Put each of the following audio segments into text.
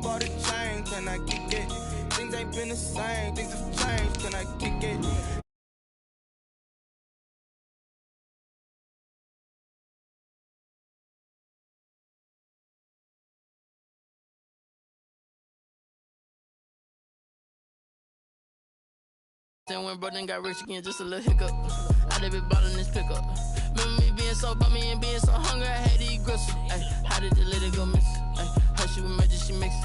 bought a chain, can I kick it? Things ain't been the same, things have changed, can I kick it? Then when brother got rich again, just a little hiccup. I done been bottling this pickup. Remember me being so bummy and being so hungry, I had to eat gristle. Ay, how did the lady go miss? Her she was major, she mixed.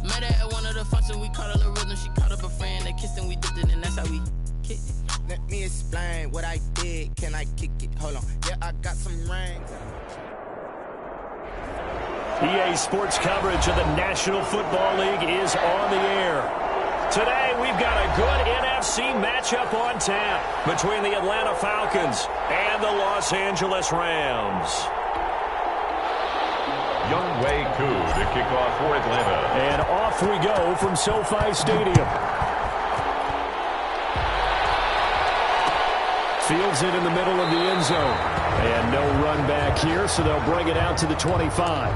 Met her at one of the functions, we caught a little rhythm. She caught up a friend, they kissed and we dipped it, and that's how we kicked it. Let me explain what I did, can I kick it? Hold on, yeah, I got some rings. EA Sports coverage of the National Football League is on the air. Today, we've got a good NFC matchup on tap between the Atlanta Falcons and the Los Angeles Rams. Younghoe Koo to kick off for Atlanta. And off we go from SoFi Stadium. Fields it in the middle of the end zone. And no run back here, so they'll bring it out to the 25.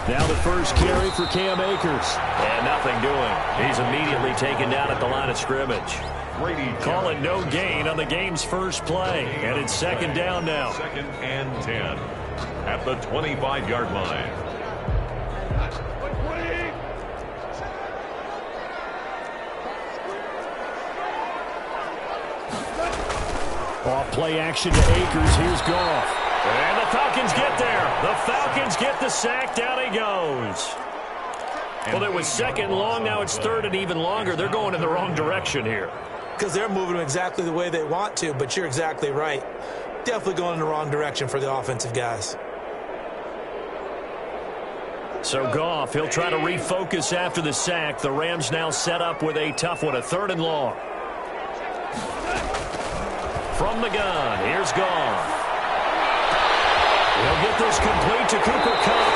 Now the first carry for Cam Akers. And nothing doing. He's immediately taken down at the line of scrimmage. Call it no gain on the game's first play. And it's second down now. Second and 10 at the 25-yard line. Off play action to Akers. Here's Goff. And the Falcons get there. The Falcons get the sack. Down he goes. Well, it was second and long. Now it's third and even longer. They're going in the wrong direction here. Because they're moving exactly the way they want to, but you're exactly right. Definitely going in the wrong direction for the offensive guys. So Goff, he'll try to refocus after the sack. The Rams now set up with a tough one, a third and long. From the gun, here's Goff. He'll get this complete to Cooper Kupp.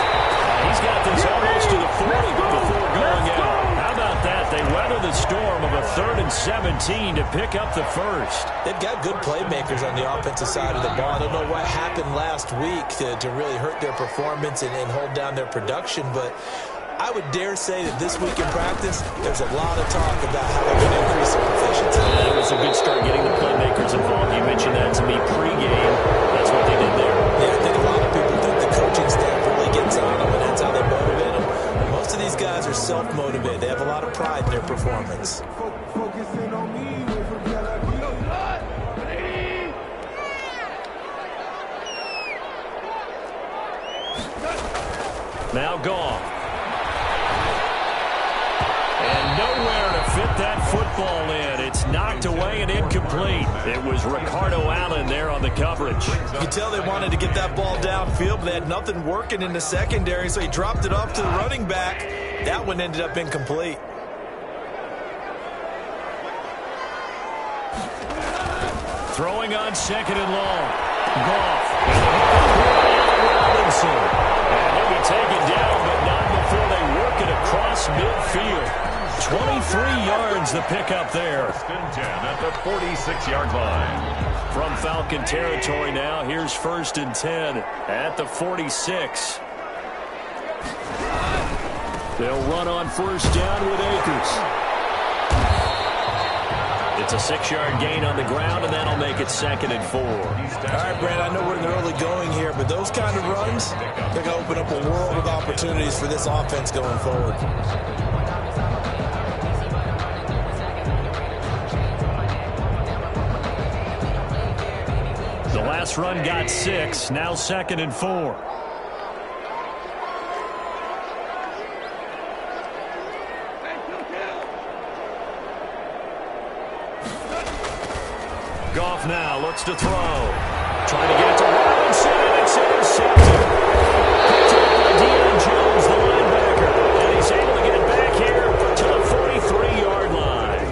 He's got this almost to the 40 before going out. How about that? They weather the storm of a 3rd and 17 to pick up the first. They've got good playmakers on the offensive side of the ball. I don't know what happened last week to really hurt their performance and hold down their production, but I would dare say that this week in practice, there's a lot of talk about how they're going to increase their efficiency. It was a good start getting the playmakers involved. You mentioned that to me pregame. That's what they did there. Yeah, I think a lot of people think the coaching staff really gets on them, and that's how they motivate them. Most of these guys are self-motivated. They have a lot of pride in their performance. Now Goff. And nowhere to fit that football in. It's knocked away and incomplete. It was Ricardo Allen there on the coverage. You can tell they wanted to get that ball downfield, but they had nothing working in the secondary, so he dropped it off to the running back. That one ended up incomplete. Throwing on second and long. Goff. Robinson. And he'll be taken down, but not before they work it across midfield. 23 yards the pickup there. First and 10 at the 46-yard line. From Falcon territory now, here's first and 10 at the 46. They'll run on first down with Akers. It's a 6-yard gain on the ground, and that'll make it second and 4. All right, Brad, I know we're in the early going here, but those kind of runs, they're going to open up a world of opportunities for this offense going forward. The last run got 6, now second and 4. Goff now looks to throw. Trying to get it to Robinson, and it's intercepted. Picked up by Deion Jones, the linebacker. And he's able to get it back here to the 43-yard line.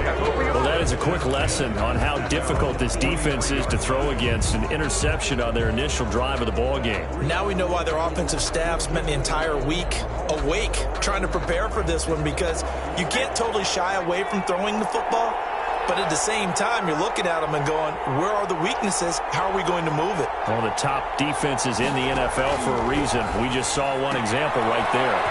Well, that is a quick lesson on how difficult this defense is to throw against. An interception on their initial drive of the ball game. Now we know why their offensive staff spent the entire week awake trying to prepare for this one, because you can't totally shy away from throwing the football, but at the same time, you're looking at them and going, where are the weaknesses? How are we going to move it? One of the top defenses in the NFL for a reason. We just saw one example right there.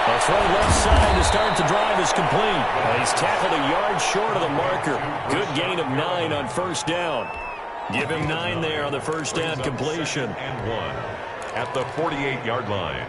A throw left side to start the drive is complete. He's tackled a yard short of the marker. Good gain of 9 on first down. Give him 9 there on the first down completion. And 1 at the 48-yard line.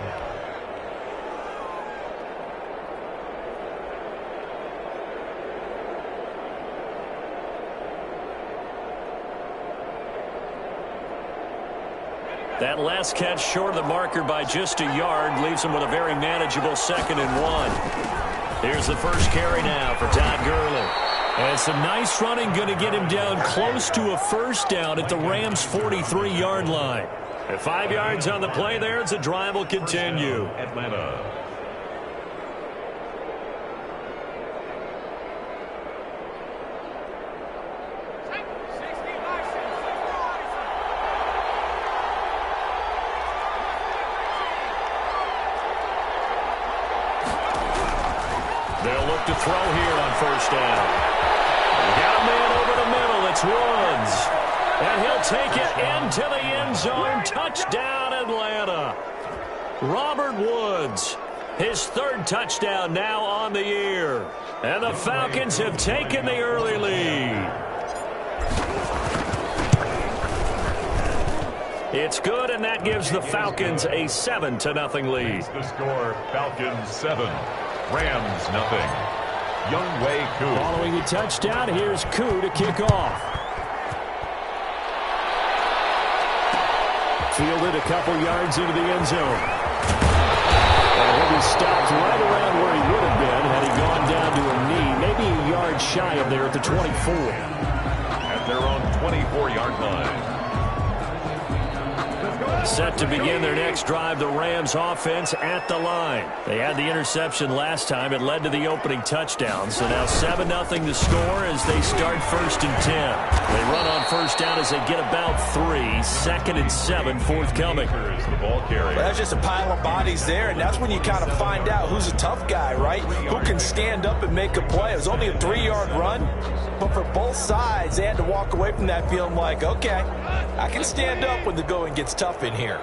That last catch short of the marker by just a yard leaves him with a very manageable 2nd and 1. Here's the first carry now for Todd Gurley. And some nice running going to get him down close to a first down at the Rams' 43-yard line. At 5 yards on the play there, the drive will continue. Atlanta. They'll look to throw here on first down. Got a man over the middle. It's Woods. And he'll take it into the end zone. Touchdown, Atlanta. Robert Woods, his 3rd touchdown now on the year. And the Falcons have taken the early lead. It's good, and that gives the Falcons a 7-0 lead. The score, Falcons 7. Rams, nothing. Younghoe Koo. Following the touchdown, here's Koo to kick off. Fielded a couple yards into the end zone. And he'll be stopped right around where he would have been had he gone down to a knee, maybe a yard shy of there at the 24. At their own 24-yard line. Set to begin their next drive, the Rams offense at the line. They had the interception last time. It led to the opening touchdown. So now 7-0 the score as they start 1st and 10. They run on first down as they get about 3. 2nd and 7 forthcoming. The ball carrier. Well, that's just a pile of bodies there, and that's when you kind of find out who's a tough guy, right? Who can stand up and make a play. It was only a 3-yard run, but for both sides, they had to walk away from that feeling like, okay, I can stand up when the going gets tough in here.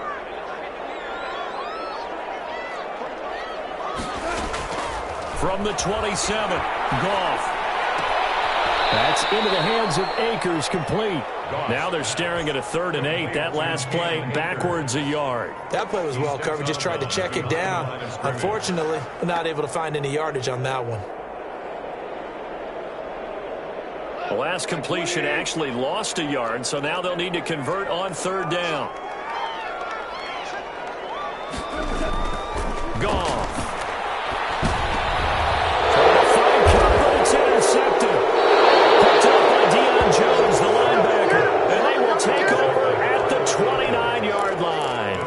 From the 27, Goff. That's into the hands of Akers, complete. Now they're staring at a 3rd and 8. That last play backwards a yard. That play was well covered. Just tried to check it down. Unfortunately, not able to find any yardage on that one. The last completion actually lost a yard, so now they'll need to convert on 3rd down. Goff. Trying to find cover, it's intercepted. Picked up by Deion Jones, the linebacker. And they will take over at the 29-yard line.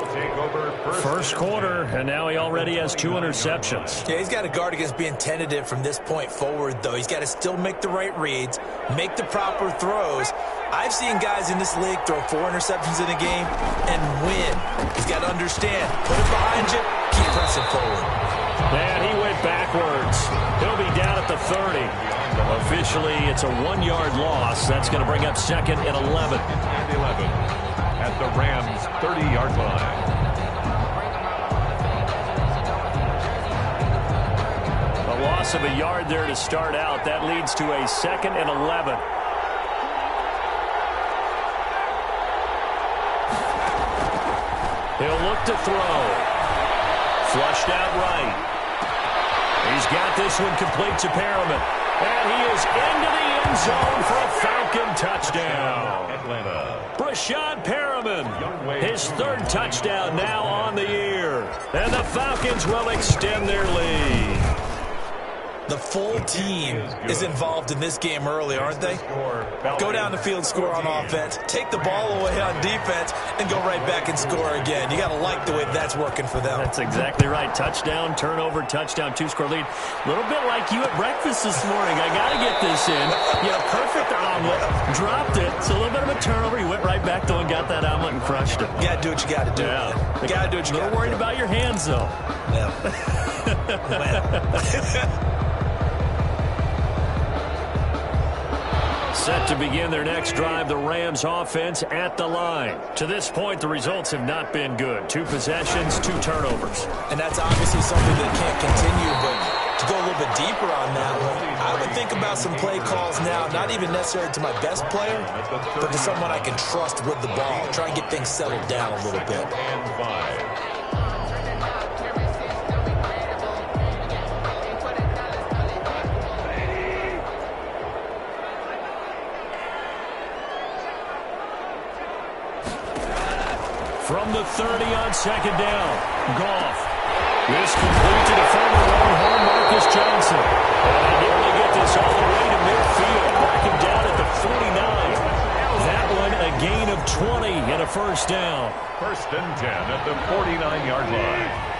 First quarter, and now he already has 2 interceptions. Yeah, he's got to guard against being tentative from this point forward, though. He's got to still make the right reads, make the proper throws. I've seen guys in this league throw 4 interceptions in a game and win. He's got to understand, put it behind you, keep pressing forward. And he went backwards. He'll be down at the 30. Officially, it's a 1-yard loss. That's going to bring up 2nd and 11. And 11 at the Rams' 30-yard line. A loss of a yard there to start out. That leads to a 2nd and 11. He'll look to throw. Flushed out right. He's got this one complete to Perriman. And he is into the end zone for a Falcon touchdown. Atlanta. Brashad Perriman, his 3rd touchdown now on the year. And the Falcons will extend their lead. The full team is involved in this game early, aren't they? Go down the field, score on offense, take the ball away on defense, and go right back and score again. You got to like the way that's working for them. That's exactly right. Touchdown, turnover, touchdown, 2-score lead. A little bit like you at breakfast this morning. I got to get this in. You had a perfect omelet, dropped it. So a little bit of a turnover. You went right back, though, and got that omelet and crushed it. You got to do what you got to do. Yeah. You got to do what you got to do. A little worried about your hands, though. Yeah. Set to begin their next drive, the Rams offense at the line. To this point, the results have not been good. 2 possessions, 2 turnovers. And that's obviously something that can't continue, but to go a little bit deeper on that one, I would think about some play calls now, not even necessarily to my best player, but to someone I can trust with the ball. Try and get things settled down a little bit. From the 30 on second down, Goff. This complete to the former Longhorn Marcus Johnson. And nearly get this all the way to midfield. Back him down at the 49. That one a gain of 20 and a first down. 1st and 10 at the 49-yard line.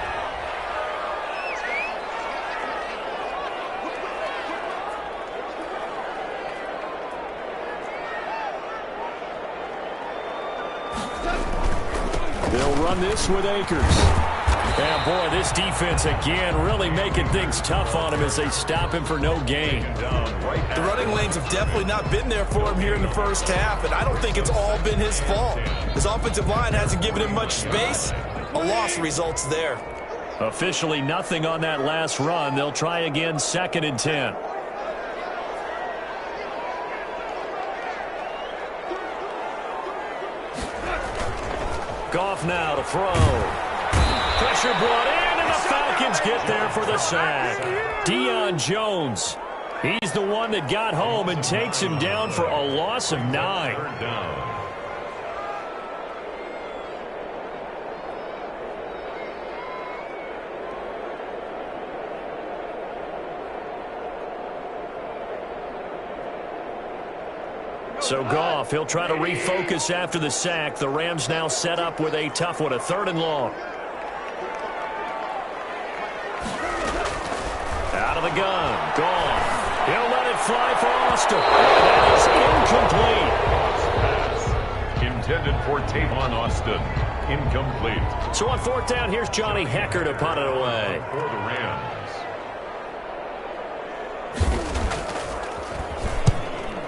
They'll run this with Akers. And, boy, this defense, again, really making things tough on him as they stop him for no gain. The running lanes have definitely not been there for him here in the first half, and I don't think it's all been his fault. His offensive line hasn't given him much space. A loss results there. Officially nothing on that last run. They'll try again, 2nd and 10. Goff now to throw. Pressure brought in, and the Falcons get there for the sack. Deion Jones, he's the one that got home and takes him down for a loss of 9. Third down. So Goff, he'll try to refocus after the sack. The Rams now set up with a tough one, a 3rd and long. Out of the gun, Goff. He'll let it fly for Austin. That is incomplete. Intended for Tavon Austin. Incomplete. So on 4th down, here's Johnny Hecker to punt it away. For the Rams.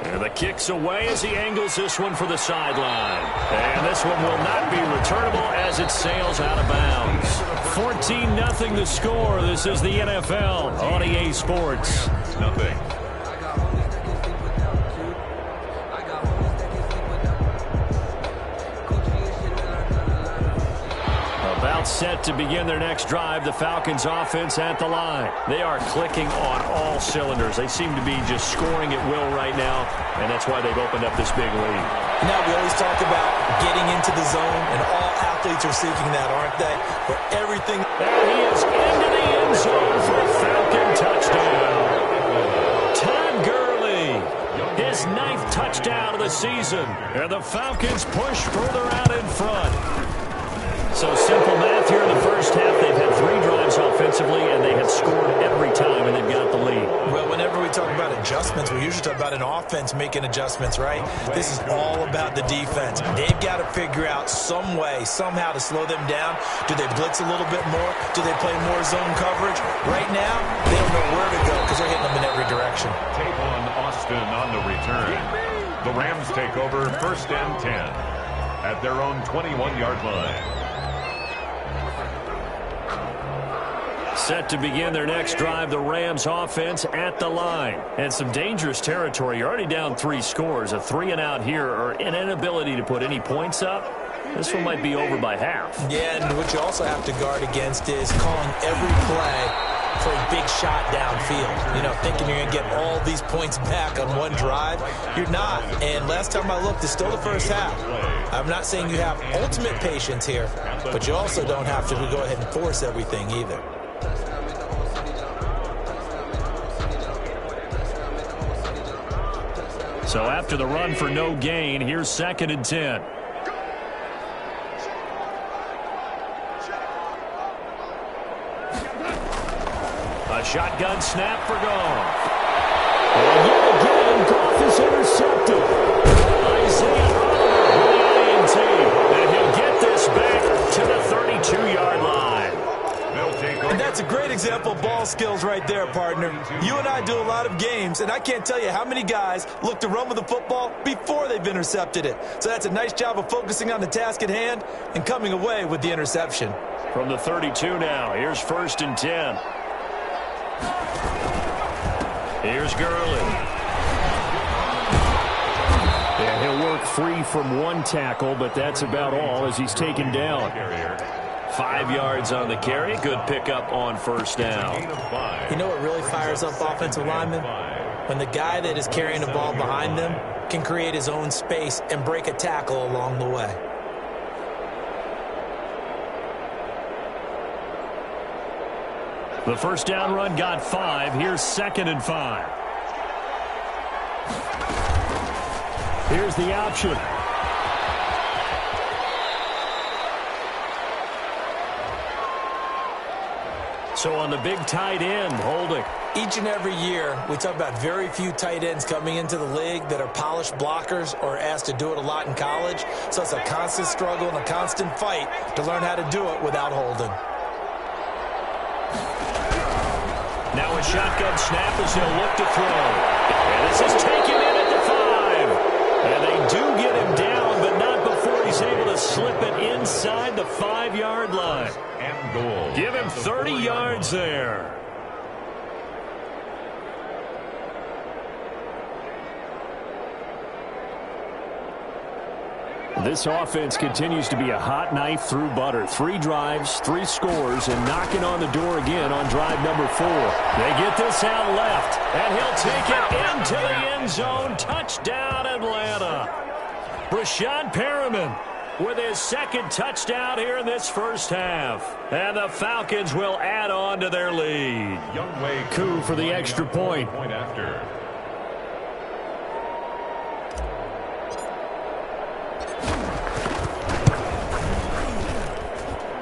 And the kick's away as he angles this one for the sideline. And this one will not be returnable as it sails out of bounds. 14-0 the score. This is the NFL on EA Sports. Nothing. About set to begin their next drive, the Falcons offense at the line. They are clicking on all cylinders. They seem to be just scoring at will right now, and that's why they've opened up this big lead. Now, we always talk about getting into the zone, and all athletes are seeking that, aren't they? For everything. There he is into the end zone for a Falcon touchdown. Todd Gurley, his 9th touchdown of the season, and the Falcons push further out in front. So simple math here in the first half. They've had 3 drives offensively, and they have scored every time, and they've got the lead. Well, whenever we talk about adjustments, we usually talk about an offense making adjustments, right? This is all about the defense. They've got to figure out some way, somehow to slow them down. Do they blitz a little bit more? Do they play more zone coverage? Right now, they don't know where to go because they're hitting them in every direction. Tavon Austin on the return. The Rams take over 1st and 10 at their own 21-yard line. Set to begin their next drive, the Rams offense at the line. And some dangerous territory. You're already down 3 scores. A 3-and-out here, or an inability to put any points up. This one might be over by half. Yeah, and what you also have to guard against is calling every play for a big shot downfield. You know, thinking you're going to get all these points back on one drive. You're not. And last time I looked, it's still the first half. I'm not saying you have ultimate patience here, but you also don't have to go ahead and force everything either. So after the run for no gain, here's 2nd and 10. A shotgun snap for Goff. And yet again, Goff is intercepted. Isaiah Oliver with the INT. And he'll get this back to the 32-yard line. And that's a great example of ball skills right there, partner. You and I do a lot of games, and I can't tell you how many guys look to run with the football before they've intercepted it. So that's a nice job of focusing on the task at hand and coming away with the interception. From the 32 now, here's 1st and 10. Here's Gurley. And he'll work free from one tackle, but that's about all as he's taken down. 5 yards on the carry. Good pickup on 1st down. You know what really fires up offensive linemen? When the guy that is carrying the ball behind them can create his own space and break a tackle along the way. The 1st down run got 5. Here's 2nd and 5. Here's the option. So on the big tight end, holding. Each and every year, we talk about very few tight ends coming into the league that are polished blockers or asked to do it a lot in college. So it's a constant struggle and a constant fight to learn how to do it without holding. Now a shotgun snap as he'll look to throw. And this is taken in at the 5. And they do get him down, but not before he's able to slip it inside the 5-yard line. And goal. Give him 30 yards there. This offense continues to be a hot knife through butter. 3 drives, 3 scores, and knocking on the door again on drive number 4. They get this out left, and he'll take it into the end zone. Touchdown, Atlanta. Brashad Perriman with his 2nd touchdown here in this 1st half. And the Falcons will add on to their lead. Coup for the extra point. After.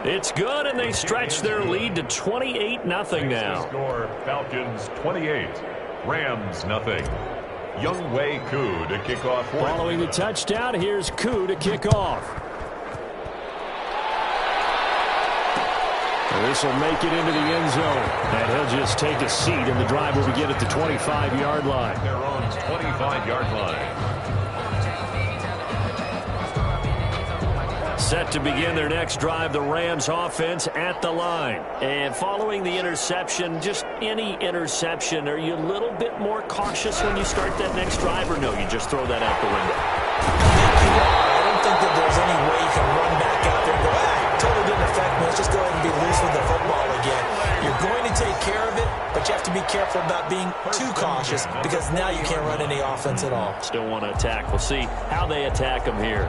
It's good, and they stretch their lead to 28-0 now. Score Falcons 28, Rams 0. Young Wei Koo to kick off. Following the touchdown, here's Koo to kick off. This will make it into the end zone. And he'll just take a seat, and the drive will begin at the 25-yard line. Their own 25-yard line. Set to begin their next drive, the Rams offense at the line. And following the interception, just any interception, are you a little bit more cautious when you start that next drive, or no, you just throw that out the window? I don't think that there's any way you can run back out there and go, totally didn't affect me. Let's just go ahead and be loose with the football again. You're going to take care of it, but you have to be careful about being too cautious because now you can't run any offense at all. Still want to attack. We'll see how they attack them here.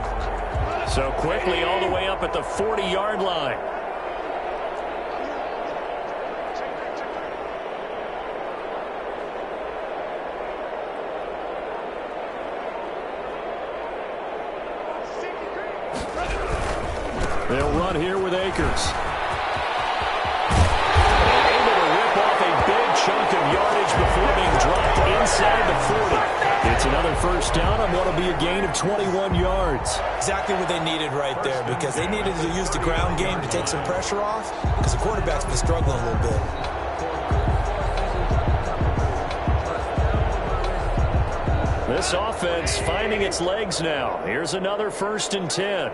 So quickly all the way up at the 40-yard line. They'll run here with Akers. And able to rip off a big chunk of yardage before being dropped inside the 40. It's another 1st down on what will be a gain of 21 yards. Exactly what they needed right there because they needed to use the ground game to take some pressure off because the quarterback's been struggling a little bit. This offense finding its legs now. Here's another 1st and 10.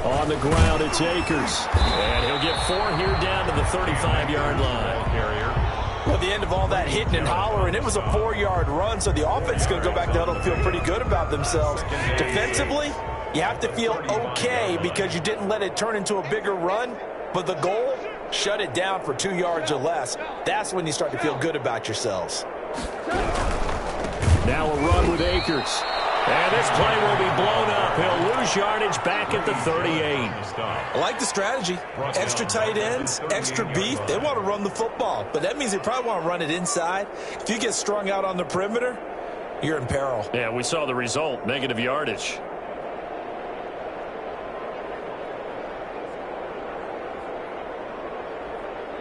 On the ground, it's Akers. And he'll get 4 here down to the 35-yard line. Well, at the end of all that hitting and hollering, it was a 4-yard run, so the offense is going to go back to huddle and feel pretty good about themselves. Defensively, you have to feel okay because you didn't let it turn into a bigger run, but the goal, shut it down for 2 yards or less. That's when you start to feel good about yourselves. Now a run with Akers. And this play will be blown up. He'll lose lose yardage back at the 38. I like the strategy. Extra tight ends, extra beef. They want to run the football, but that means they probably want to run it inside. If you get strung out on the perimeter, you're in peril. Yeah, we saw the result, negative yardage.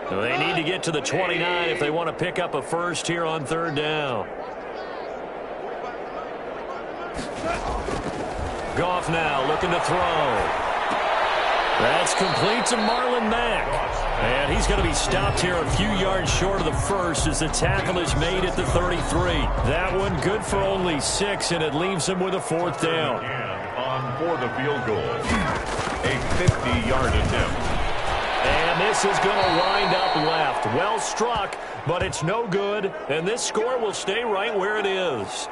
So they need to get to the 29 if they want to pick up a first here on third down. Goff now looking to throw. That's complete to Marlon Mack. And he's going to be stopped here a few yards short of the first as the tackle is made at the 33. That one good for only 6, and it leaves him with a fourth down. On for the field goal. A 50-yard attempt. And this is going to wind up left. Well struck, but it's no good, and this score will stay right where it is.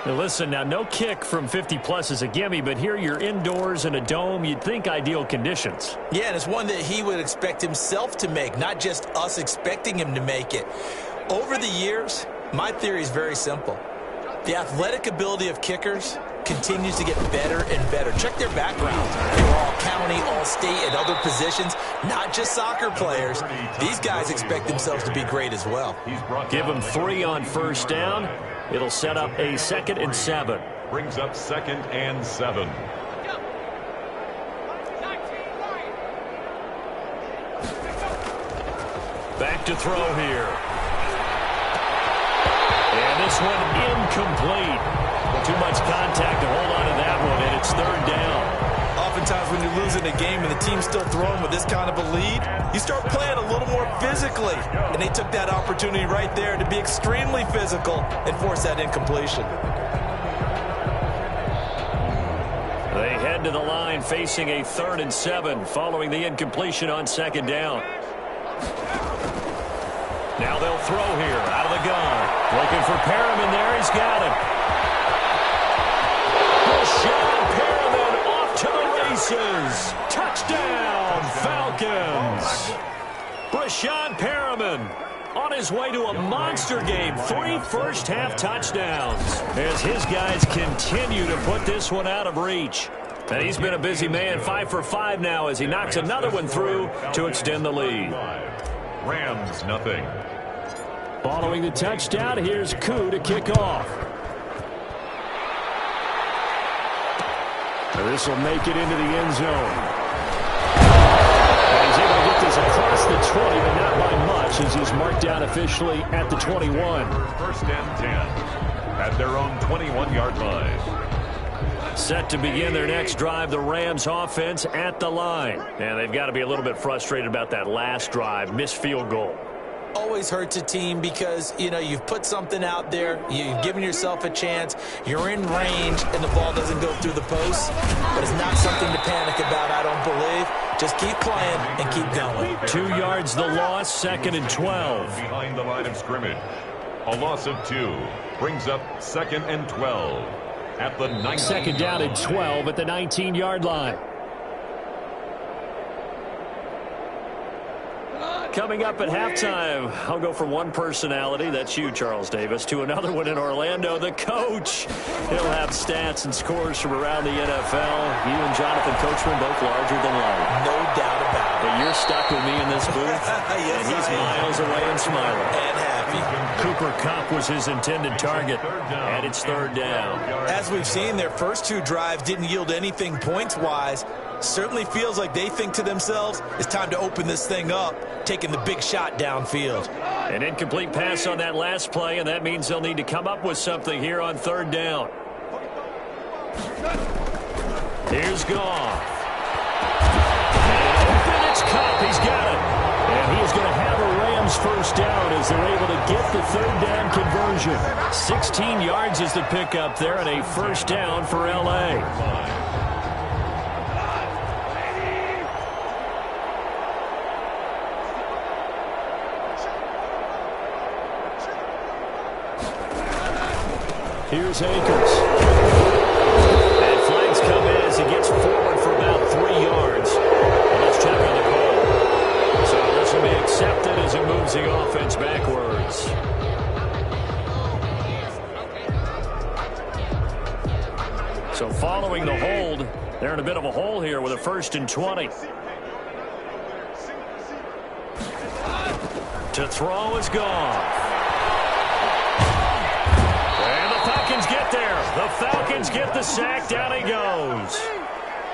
Now listen, now no kick from 50-plus is a gimme, but here you're indoors in a dome. You'd think ideal conditions. Yeah, and it's one that he would expect himself to make, not just us expecting him to make it. Over the years, my theory is very simple. The athletic ability of kickers continues to get better and better. Check their backgrounds. They were all county, all state, and other positions, not just soccer players. These guys expect themselves to be great as well. Give them 3 on first down. It'll set up a 2nd and 7. Brings up 2nd and 7. Back to throw here. And this one incomplete. Too much contact to hold on to that one, and it's third down. Oftentimes when you're losing a game and the team's still throwing with this kind of a lead, you start playing a little more physically. And they took that opportunity right there to be extremely physical and force that incompletion. They head to the line facing a 3rd and 7 following the incompletion on 2nd down. Now they'll throw here out of the gun. Looking for Perriman there. He's got it. Brashad Perriman off to the races. Touchdown, Falcons. Brashad Perriman on his way to a monster game. 3 first-half touchdowns as his guys continue to put this one out of reach. And he's been a busy man, 5 for 5 now as he knocks another one through to extend the lead. Rams, nothing. Following the touchdown, here's Koo to kick off. This will make it into the end zone. And he's able to get this across the 20, but not by much as he's marked down officially at the 21. 1st and 10 at their own 21-yard line. Set to begin their next drive, the Rams offense at the line. And they've got to be a little bit frustrated about that last drive, missed field goal. Always hurts a team because, you know, you've put something out there, you've given yourself a chance, you're in range, and the ball doesn't go through the post. But it's not something to panic about, I don't believe. Just keep playing and keep going. 2 yards the loss, 2nd and 12. Behind the line of scrimmage. A loss of 2 brings up 2nd and 12 at the 19. 2nd down and 12 at the 19-yard line. Coming up at halftime, I'll go from one personality, that's you, Charles Davis, to another one in Orlando, the coach. He'll have stats and scores from around the NFL. You and Jonathan Coachman both larger than life. No doubt about it. But you're stuck with me in this booth, Yes, and he's miles away and smiling. And happy. Cooper Kupp was his intended target, and it's 3rd down. As we've seen, their first 2 drives didn't yield anything points-wise. Certainly feels like they think to themselves, it's time to open this thing up, taking the big shot downfield. An incomplete pass on that last play, and that means they'll need to come up with something here on 3rd down. Here's Goff. And it's Kupp. He's got it. And he is going to have a Rams first down as they're able to get the 3rd down conversion. 16 yards is the pickup there, and a first down for L.A. Here's Akers. And flags come in as he gets forward for about 3 yards. Let's check on the call. So this will be accepted as it moves the offense backwards. So following the hold, They're in a bit of a hole here with a 1st and 20. To throw is gone. And the Falcons get there. The Falcons get the sack. Down he goes.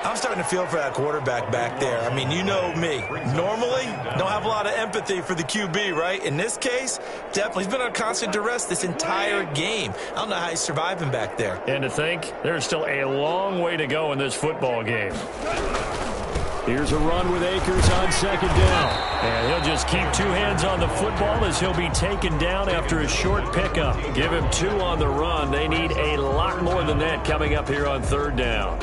I'm starting to feel for that quarterback back there. I mean, you know me. Normally, don't have a lot of empathy for the QB, right? In this case, definitely. He's been on constant duress this entire game. I don't know how he's surviving back there. And to think, there's still a long way to go in this football game. Here's a run with Akers on 2nd down. And he'll just keep 2 hands on the football as he'll be taken down after a short pickup. Give him 2 on the run. They need a lot more than that coming up here on 3rd down.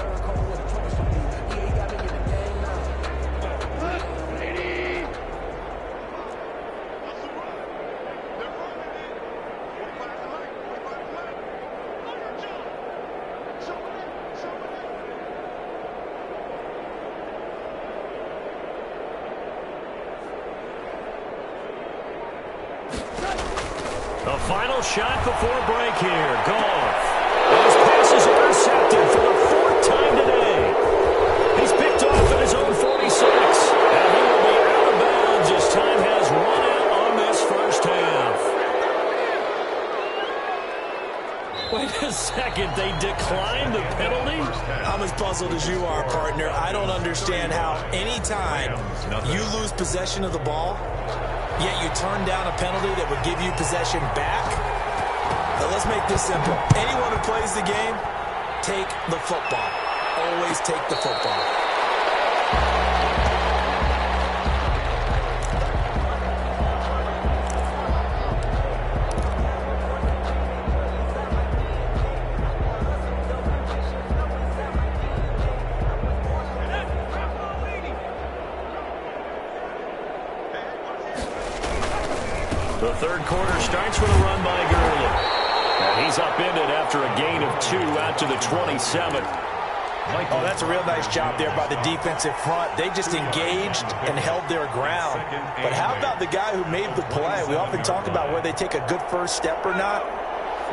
The final shot before break here. Goff. His pass is intercepted for the 4th time today. He's picked off at his own 46. And he will be out of bounds as time has run out on this first half. Wait a second. They declined the penalty? I'm as puzzled as you are, partner. I don't understand how any time you lose possession of the ball, yet you turn down a penalty that would give you possession back. Now let's make this simple. Anyone who plays the game, take the football. Always take the football. The 3rd quarter starts with a run by Gurley. And he's upended after a gain of 2 out to the 27. Oh, that's a real nice job there by the defensive front. They just engaged and held their ground. But how about the guy who made the play? We often talk about whether they take a good first step or not.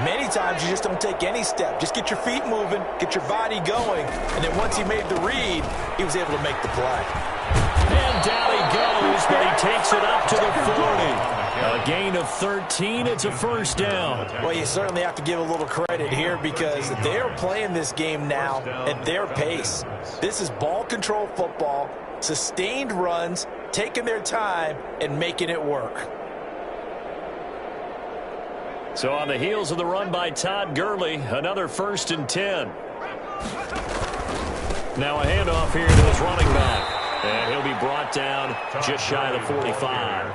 Many times you just don't take any step. Just get your feet moving, get your body going, and then once he made the read, he was able to make the play. And down he goes, but he takes it up to the 40. A gain of 13. It's a 1st down. Well, you certainly have to give a little credit here because they're playing this game now at their pace. This is ball control football, sustained runs, taking their time, and making it work. So on the heels of the run by Todd Gurley, another 1st and 10. Now a handoff here to his running back. And he'll be brought down just shy of the 45.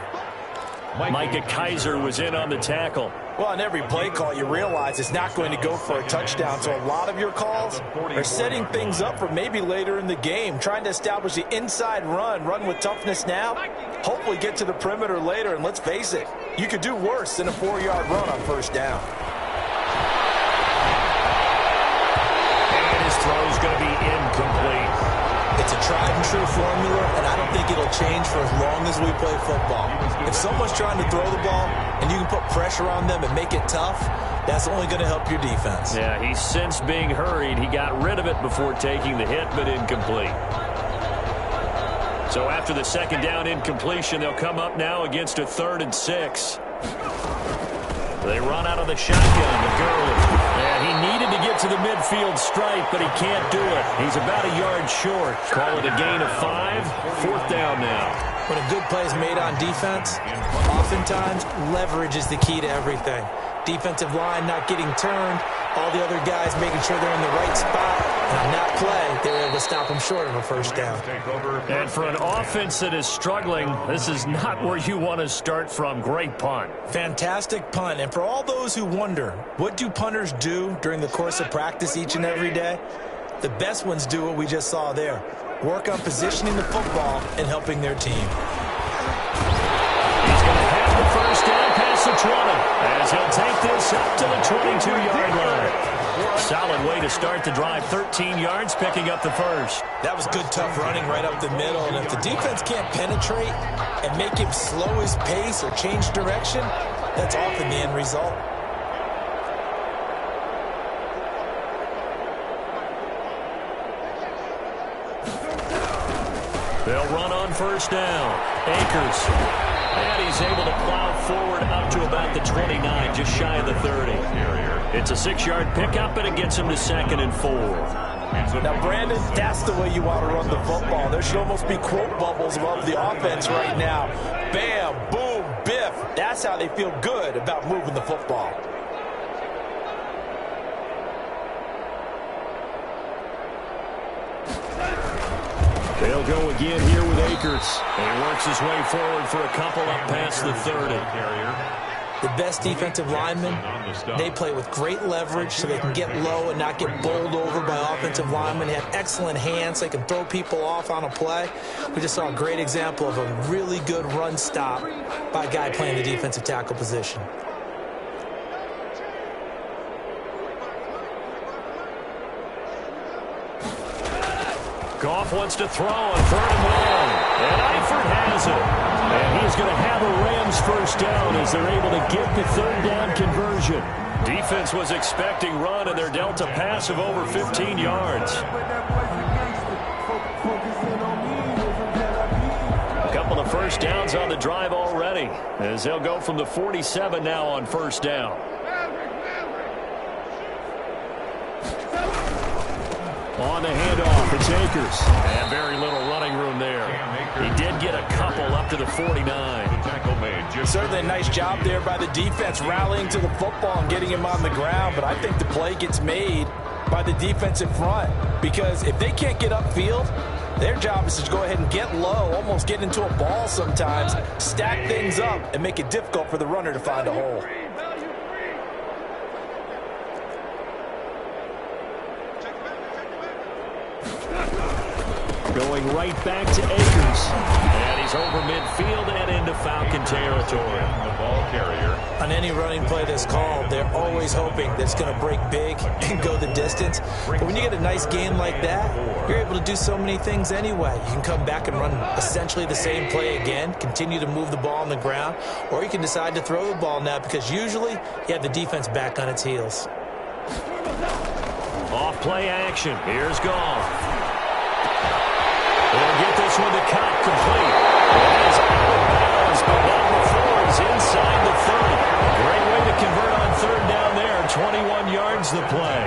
Micah Kaiser was in on the tackle. Well, on every play call, you realize it's not going to go for a touchdown. So a lot of your calls are setting things up for maybe later in the game, trying to establish the inside run with toughness now, hopefully get to the perimeter later. And let's face it, you could do worse than a 4-yard run on 1st down. And his throw is going to be incomplete. It's a tried-and-true formula, and I don't think it'll change for as long as we play football. If someone's trying to throw the ball and you can put pressure on them and make it tough, that's only going to help your defense. Yeah, he's since being hurried. He got rid of it before taking the hit, but incomplete. So after the 2nd down incompletion, they'll come up now against a 3rd and 6. They run out of the shotgun to Gurley. And he needed to get to the midfield stripe, but he can't do it. He's about a yard short. Call it a gain of 5. 4th down now. When a good play is made on defense, oftentimes leverage is the key to everything. Defensive line not getting turned, all the other guys making sure they're in the right spot. And on that play, they were able to stop them short of a 1st down. And for an offense that is struggling, this is not where you want to start from. Great punt. Fantastic punt. And for all those who wonder, what do punters do during the course of practice each and every day? The best ones do what we just saw there. Work on positioning the football and helping their team. He's going to have the 1st down past the 20 as he'll take this up to the 22-yard line. Solid way to start the drive. 13 yards, picking up the 1st. That was good, tough running right up the middle. And if the defense can't penetrate and make him slow his pace or change direction, that's often the end result. They'll run on first down. Akers. And he's able to plow forward up to about the 29, just shy of the 30. It's a 6-yard pickup, and it gets him to 2nd and 4. Now, Brandon, that's the way you want to run the football. There should almost be quote bubbles above the offense right now. Bam, boom, biff. That's how they feel good about moving the football. They'll go again here with Akers. And he works his way forward for a couple up past the 30. The best defensive linemen, they play with great leverage so they can get low and not get bowled over by offensive linemen. They have excellent hands. They can throw people off on a play. We just saw a great example of a really good run stop by a guy playing the defensive tackle position. Goff wants to throw on 3rd and 1. And Eifert has it. And he's going to have a Rams first down as they're able to get the 3rd down conversion. Defense was expecting run, and they're dealt a pass of over 15 yards. A couple of first downs on the drive already, as they'll go from the 47 now on first down. On the handoff, it's Akers. And very little running room there. He did get a couple up to the 49. Certainly a nice job there by the defense rallying to the football and getting him on the ground, but I think the play gets made by the defensive front, because if they can't get upfield, their job is to go ahead and get low, almost get into a ball sometimes, stack things up, and make it difficult for the runner to find a hole. Going right back to Akers. And he's over midfield and into Falcon territory. The ball carrier. On any running play that's called, they're always hoping that it's going to break big and go the distance. But when you get a nice gain like that, you're able to do so many things anyway. You can come back and run essentially the same play again, continue to move the ball on the ground, or you can decide to throw the ball now, because usually you have the defense back on its heels. Off play action. Here's Goff. They'll get this one to Cobb complete. It is out of bounds, but not before he's inside the 30. Great way to convert on 3rd down there. 21 yards the play.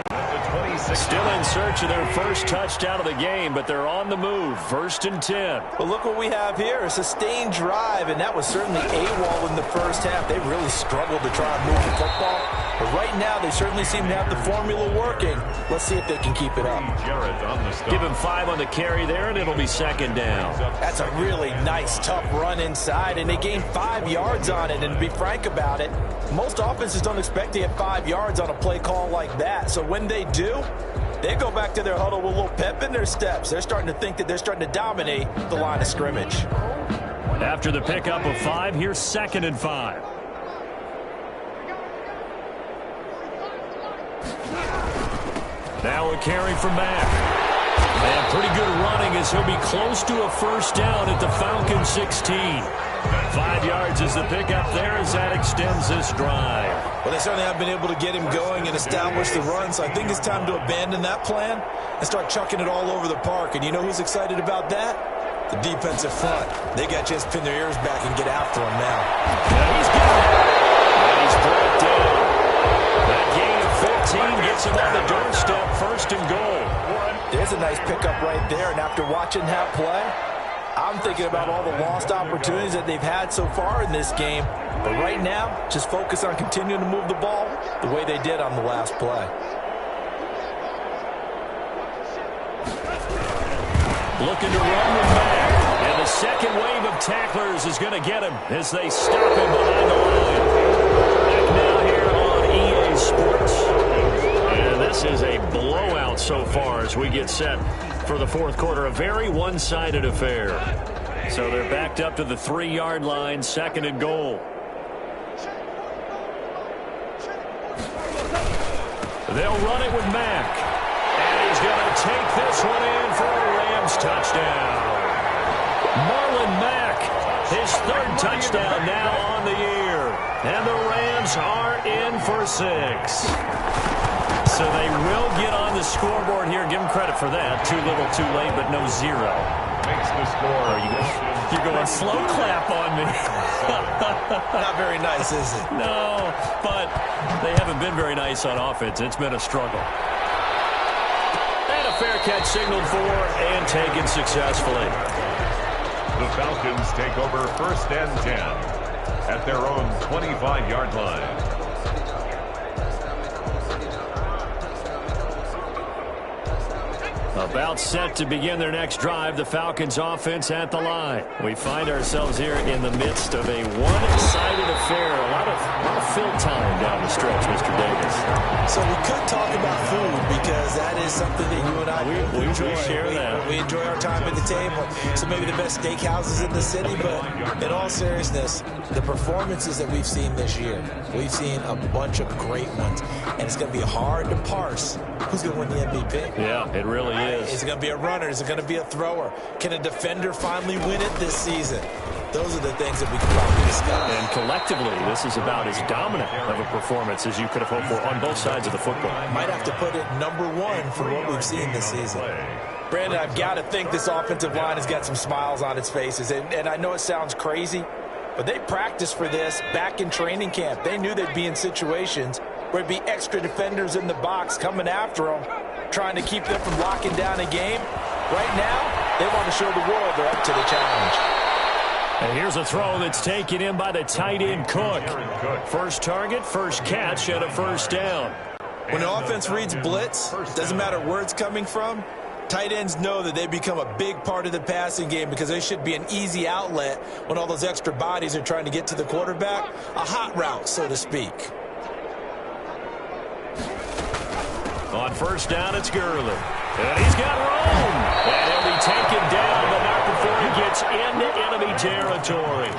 Still in search of their first touchdown of the game, but they're on the move. 1st and 10. But look what we have here. A sustained drive, and that was certainly AWOL in the first half. They really struggled to try and move the football. But right now, they certainly seem to have the formula working. Let's see if they can keep it up. Give him 5 on the carry there, and it'll be 2nd down. That's a really nice, tough run inside, and they gained 5 yards on it. And to be frank about it, most offenses don't expect to get 5 yards on a play call like that. So when they do, they go back to their huddle with a little pep in their steps. They're starting to think that they're starting to dominate the line of scrimmage. After the pickup of 5, here's 2nd and 5. Now a carry from Mack. And pretty good running as he'll be close to a first down at the Falcon 16. 5 yards is the pickup there as that extends this drive. Well, they certainly have been able to get him going and establish the run, so I think it's time to abandon that plan and start chucking it all over the park. And you know who's excited about that? The defensive front. They got a chance to pin their ears back and get after him now. And he's got it. And he's brought down. That gain of 15 gets him on the doorstep, 1st and goal. There's a nice pickup right there, and after watching that play, I'm thinking about all the lost opportunities that they've had so far in this game. But right now, just focus on continuing to move the ball the way they did on the last play. Looking to run with Mack. And the second wave of tacklers is going to get him as they stop him behind the line. Back now here on EA Sports. And this is a blowout so far as we get set for the 4th quarter. A very one-sided affair. So they're backed up to the 3-yard line, 2nd and goal. They'll run it with Mack. And he's going to take this one in for a Rams touchdown. Marlon Mack, his 3rd touchdown now on the year. And the Rams are in for 6. So they will get on the scoreboard here. Give them credit for that. Too little, too late, but no 0. makes the score. You're going slow clap on me. Not very nice, is it? No, but they haven't been very nice on offense. It's been a struggle. And a fair catch signaled for and taken successfully. The Falcons take over 1st and 10 at their own 25-yard line. About set to begin their next drive, the Falcons offense at the line. We find ourselves here in the midst of a one-sided affair. A lot of fill time down the stretch, Mr. Davis. So we could talk about food because that is something that you and I we enjoy. share that. We enjoy our time at the table. So maybe the best steakhouses in the city, but in all seriousness, the performances that we've seen this year, we've seen a bunch of great ones, and it's going to be hard to parse who's going to win the MVP. Yeah, it really is. Is it going to be a runner? Is it going to be a thrower? Can a defender finally win it this season? Those are the things that we can probably discuss. And collectively, this is about as dominant of a performance as you could have hoped for on both sides of the football. Might have to put it #1 for what we've seen this season. Brandon, I've got to think this offensive line has got some smiles on its faces. And I know it sounds crazy, but they practiced for this back in training camp. They knew they'd be in situations where it'd be extra defenders in the box coming after them, trying to keep them from locking down a game. Right now, they want to show the world they're up to the challenge. And here's a throw that's taken in by the tight end Cook. First target, first catch, and a first down. When the offense reads blitz, doesn't matter where it's coming from, tight ends know that they become a big part of the passing game because they should be an easy outlet when all those extra bodies are trying to get to the quarterback. A hot route, so to speak. On first down, it's Gurley. And he's got room. And he'll be taken down, but not before he gets into enemy territory.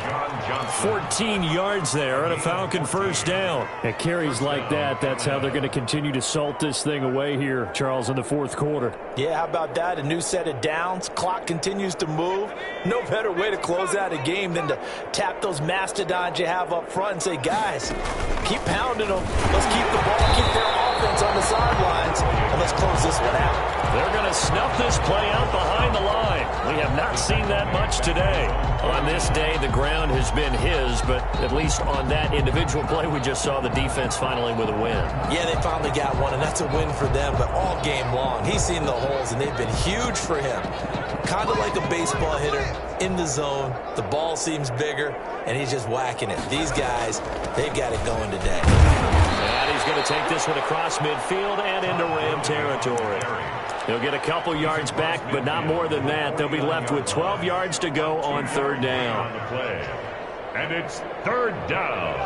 14 yards there and a Falcon first down. At carries like that, that's how they're going to continue to salt this thing away here, Charles, in the fourth quarter. Yeah, how about that? A new set of downs. Clock continues to move. No better way to close out a game than to tap those mastodons you have up front and say, guys, keep pounding them. Let's keep the ball, keep their offense on the sidelines, and let's close this one out. They're going to snuff this play out behind the line. We have not seen that much today. On this day, the ground has been his, but at least on that individual play, we just saw the defense finally with a win. Yeah, they finally got one, and that's a win for them, but all game long, he's seen the holes, and they've been huge for him. Kind of like a baseball hitter in the zone. The ball seems bigger, and he's just whacking it. These guys, they've got it going today. And he's going to take this one across midfield and into Ram territory. He'll get a couple yards back, but not more than that. They'll be left with 12 yards to go on third down. And it's third down.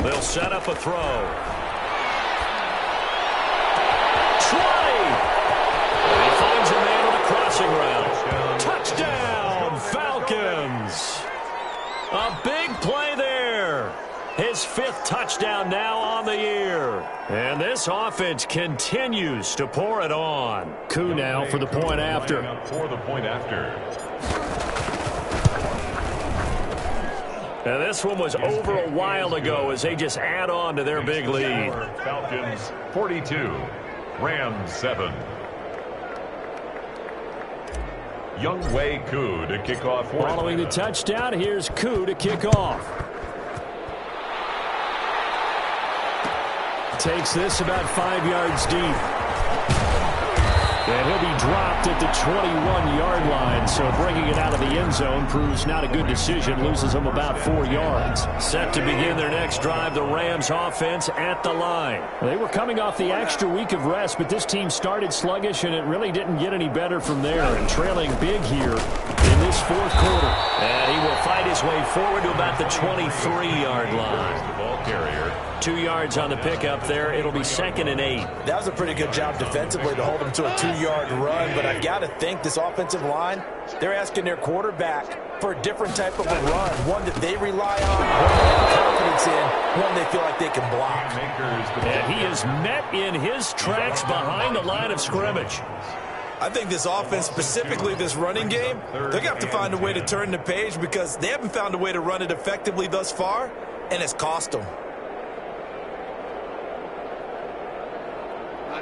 They'll set up a throw. 20! He finds a man with a crossing route. Touchdown, Falcons! A big play there. His 5th touchdown now on the year. And this offense continues to pour it on. Koo now for the point after. And this one was over a while ago as they just add on to their big lead. Falcons 42, Rams 7. Younghoe Koo to kick off. Following the touchdown, here's Koo to kick off. Takes this about 5 yards deep. And he'll be dropped at the 21-yard line, so bringing it out of the end zone proves not a good decision. Loses them about 4 yards. Set to begin their next drive, the Rams offense at the line. They were coming off the extra week of rest, but this team started sluggish, and it really didn't get any better from there. And trailing big here in this fourth quarter. And he will fight his way forward to about the 23-yard line. The ball carrier. 2 yards on the pickup there. It'll be 2nd and 8. That was a pretty good job defensively to hold him to a 2-yard run, but I've got to think this offensive line, they're asking their quarterback for a different type of a run, one that they rely on, one they have confidence in, one they feel like they can block. And he is met in his tracks behind the line of scrimmage. I think this offense, specifically this running game, they're going to have to find a way to turn the page because they haven't found a way to run it effectively thus far, and it's cost them.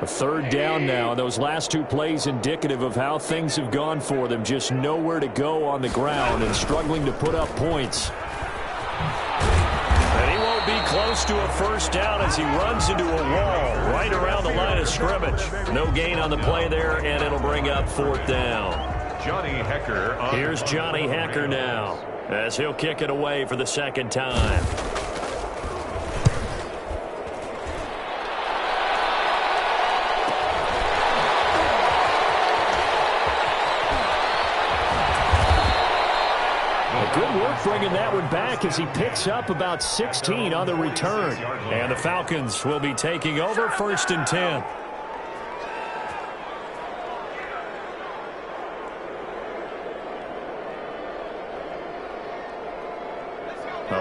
A third down now, and those last two plays indicative of how things have gone for them. Just nowhere to go on the ground and struggling to put up points. And he won't be close to a first down as he runs into a wall right around the line of scrimmage. No gain on the play there, and it'll bring up fourth down. Johnny Hecker. Here's Johnny Hecker now as he'll kick it away for the second time. Good work bringing that one back as he picks up about 16 on the return. And the Falcons will be taking over 1st and 10.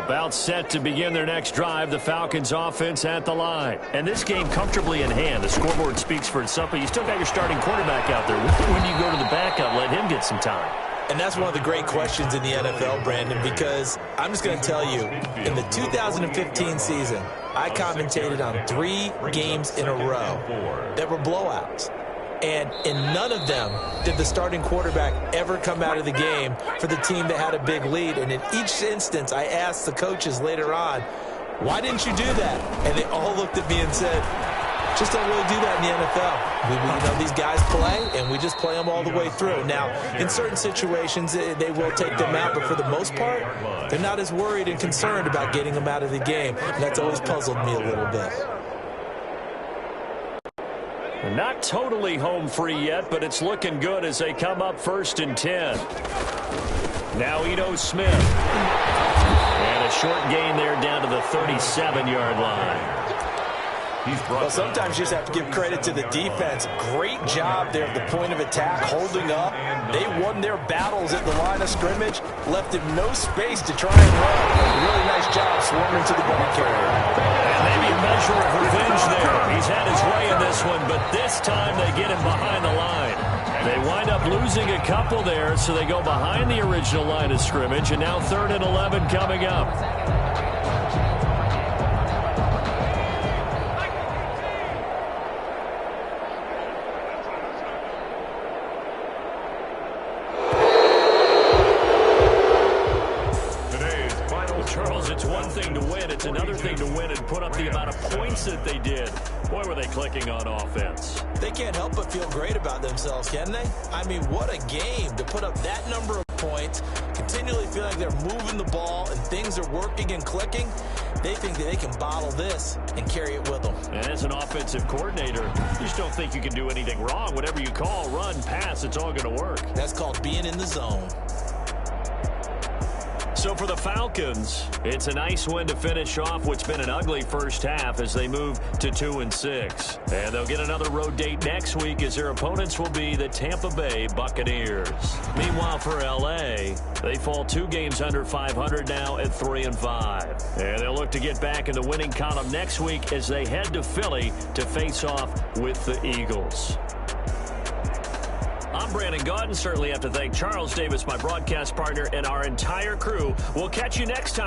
About set to begin their next drive, the Falcons offense at the line. And this game comfortably in hand. The scoreboard speaks for itself, but you still got your starting quarterback out there. When do you go to the backup, let him get some time? And that's one of the great questions in the NFL, Brandon, because I'm just going to tell you, in the 2015 season, I commentated on 3 games in a row that were blowouts. And in none of them did the starting quarterback ever come out of the game for the team that had a big lead. And in each instance, I asked the coaches later on, why didn't you do that? And they all looked at me and said, just don't really do that in the NFL. These guys play, and we just play them all the way through. Now, in certain situations, they will take them out, but for the most part, they're not as worried and concerned about getting them out of the game. And that's always puzzled me a little bit. Not totally home free yet, but it's looking good as they come up 1st and 10. Now Ito Smith. And a short gain there down to the 37-yard line. Well, sometimes you just have to give credit to the defense. Great job there at the point of attack, holding up. They won their battles at the line of scrimmage, left him no space to try and run. Really nice job swarming to the ball carrier. And maybe a measure of revenge there. He's had his way in this one, but this time they get him behind the line. They wind up losing a couple there, so they go behind the original line of scrimmage, and now 3rd and 11 coming up. Charles, it's one thing to win. It's another thing to win and put up the amount of points that they did. Boy, were they clicking on offense. They can't help but feel great about themselves, can they? I mean, what a game to put up that number of points, continually feel like they're moving the ball and things are working and clicking. They think that they can bottle this and carry it with them. And as an offensive coordinator, you just don't think you can do anything wrong. Whatever you call, run, pass, it's all going to work. That's called being in the zone. So for the Falcons, it's a nice win to finish off what's been an ugly first half as they move to 2-6. And they'll get another road date next week as their opponents will be the Tampa Bay Buccaneers. Meanwhile, for L.A., they fall 2 games under 500 now at 3-5. And they'll look to get back in the winning column next week as they head to Philly to face off with the Eagles. I'm Brandon Gaudin. Certainly have to thank Charles Davis, my broadcast partner, and our entire crew. We'll catch you next time.